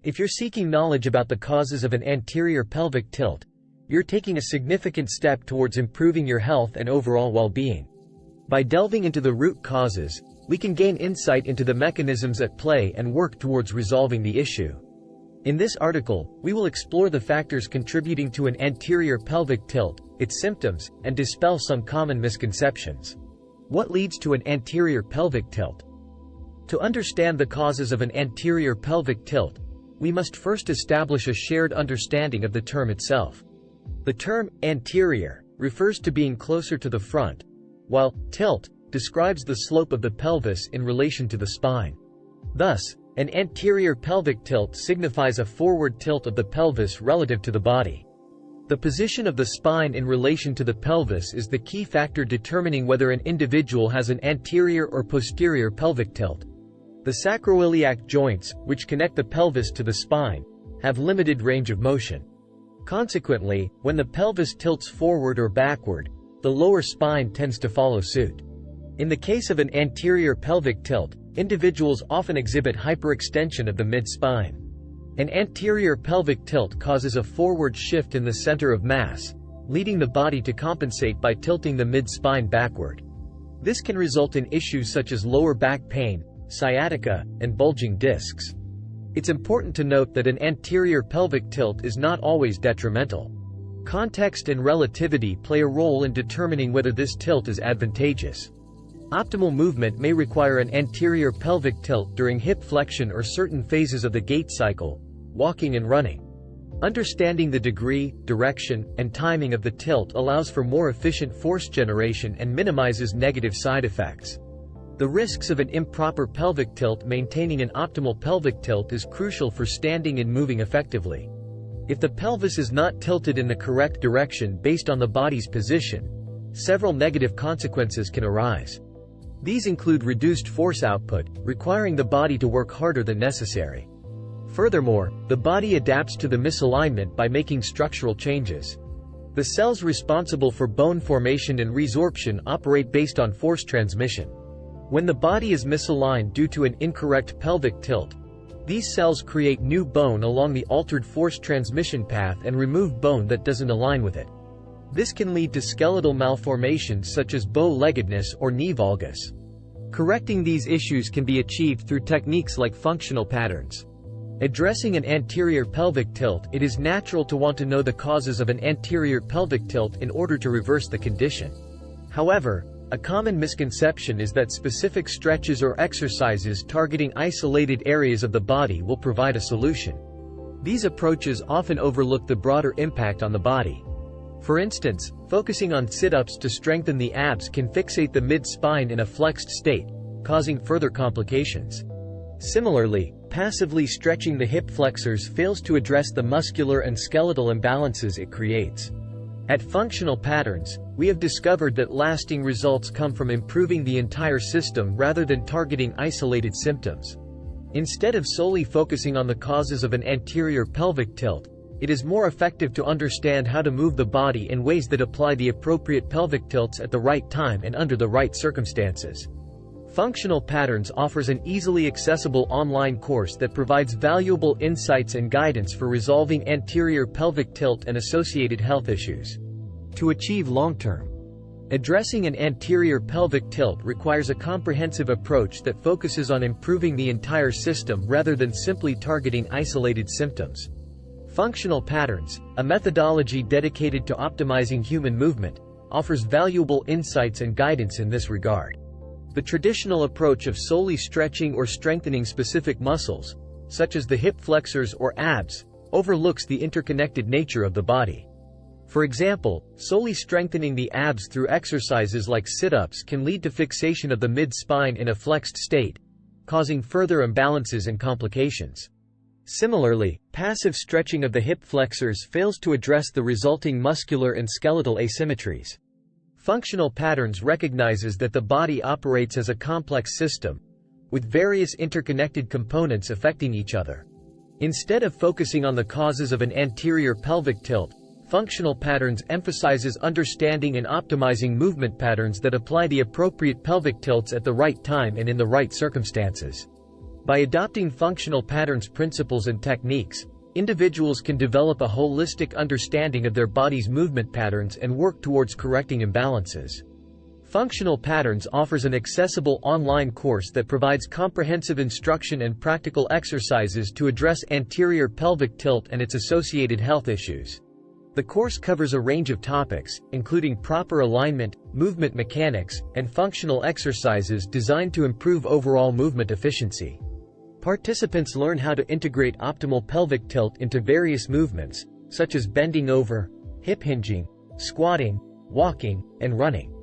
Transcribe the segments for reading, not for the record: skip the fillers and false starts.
If you're seeking knowledge about the causes of an anterior pelvic tilt, you're taking a significant step towards improving your health and overall well-being. By delving into the root causes, we can gain insight into the mechanisms at play and work towards resolving the issue. In this article, we will explore the factors contributing to an anterior pelvic tilt, its symptoms, and dispel some common misconceptions. What leads to an anterior pelvic tilt? To understand the causes of an anterior pelvic tilt, we must first establish a shared understanding of the term itself. The term anterior refers to being closer to the front, while tilt describes the slope of the pelvis in relation to the spine. Thus, an anterior pelvic tilt signifies a forward tilt of the pelvis relative to the body. The position of the spine in relation to the pelvis is the key factor determining whether an individual has an anterior or posterior pelvic tilt. The sacroiliac joints, which connect the pelvis to the spine, have limited range of motion. Consequently, when the pelvis tilts forward or backward, the lower spine tends to follow suit. In the case of an anterior pelvic tilt, individuals often exhibit hyperextension of the mid-spine. An anterior pelvic tilt causes a forward shift in the center of mass, leading the body to compensate by tilting the mid-spine backward. This can result in issues such as lower back pain, sciatica, and bulging discs. It's important to note that an anterior pelvic tilt is not always detrimental. Context and relativity play a role in determining whether this tilt is advantageous. Optimal movement may require an anterior pelvic tilt during hip flexion or certain phases of the gait cycle, walking and running. Understanding the degree, direction, and timing of the tilt allows for more efficient force generation and minimizes negative side effects. The risks of an improper pelvic tilt. Maintaining an optimal pelvic tilt is crucial for standing and moving effectively. If the pelvis is not tilted in the correct direction based on the body's position, several negative consequences can arise. These include reduced force output, requiring the body to work harder than necessary. Furthermore, the body adapts to the misalignment by making structural changes. The cells responsible for bone formation and resorption operate based on force transmission. When the body is misaligned due to an incorrect pelvic tilt, these cells create new bone along the altered force transmission path and remove bone that doesn't align with it. This can lead to skeletal malformations such as bow-leggedness or knee valgus. Correcting these issues can be achieved through techniques like functional patterns. Addressing an anterior pelvic tilt, it is natural to want to know the causes of an anterior pelvic tilt in order to reverse the condition. However, a common misconception is that specific stretches or exercises targeting isolated areas of the body will provide a solution. These approaches often overlook the broader impact on the body. For instance, focusing on sit-ups to strengthen the abs can fixate the mid-spine in a flexed state, causing further complications. Similarly, passively stretching the hip flexors fails to address the muscular and skeletal imbalances it creates. At Functional Patterns, we have discovered that lasting results come from improving the entire system rather than targeting isolated symptoms. Instead of solely focusing on the causes of an anterior pelvic tilt, it is more effective to understand how to move the body in ways that apply the appropriate pelvic tilts at the right time and under the right circumstances. Functional Patterns offers an easily accessible online course that provides valuable insights and guidance for resolving anterior pelvic tilt and associated health issues. To achieve long-term addressing an anterior pelvic tilt requires a comprehensive approach that focuses on improving the entire system rather than simply targeting isolated symptoms. Functional Patterns, a methodology dedicated to optimizing human movement, offers valuable insights and guidance in this regard. The traditional approach of solely stretching or strengthening specific muscles, such as the hip flexors or abs, overlooks the interconnected nature of the body. For example, solely strengthening the abs through exercises like sit-ups can lead to fixation of the mid-spine in a flexed state, causing further imbalances and complications. Similarly, passive stretching of the hip flexors fails to address the resulting muscular and skeletal asymmetries. Functional Patterns recognizes that the body operates as a complex system, with various interconnected components affecting each other. Instead of focusing on the causes of an anterior pelvic tilt, Functional Patterns emphasizes understanding and optimizing movement patterns that apply the appropriate pelvic tilts at the right time and in the right circumstances. By adopting functional patterns principles and techniques, individuals can develop a holistic understanding of their body's movement patterns and work towards correcting imbalances. Functional Patterns offers an accessible online course that provides comprehensive instruction and practical exercises to address anterior pelvic tilt and its associated health issues. The course covers a range of topics, including proper alignment, movement mechanics, and functional exercises designed to improve overall movement efficiency. Participants learn how to integrate optimal pelvic tilt into various movements, such as bending over, hip hinging, squatting, walking, and running.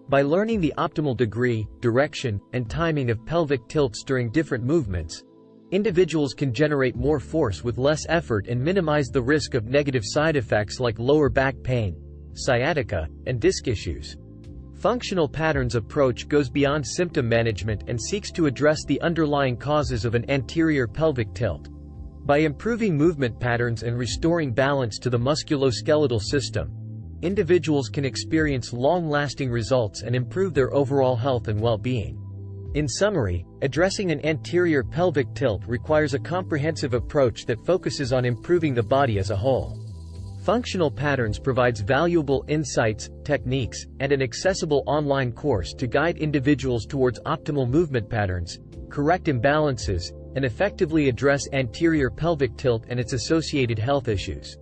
By learning the optimal degree, direction, and timing of pelvic tilts during different movements, individuals can generate more force with less effort and minimize the risk of negative side effects like lower back pain, sciatica, and disc issues. Functional Patterns approach goes beyond symptom management and seeks to address the underlying causes of an anterior pelvic tilt. By improving movement patterns and restoring balance to the musculoskeletal system, individuals can experience long-lasting results and improve their overall health and well-being. In summary, addressing an anterior pelvic tilt requires a comprehensive approach that focuses on improving the body as a whole. Functional Patterns provides valuable insights, techniques, and an accessible online course to guide individuals towards optimal movement patterns, correct imbalances, and effectively address anterior pelvic tilt and its associated health issues.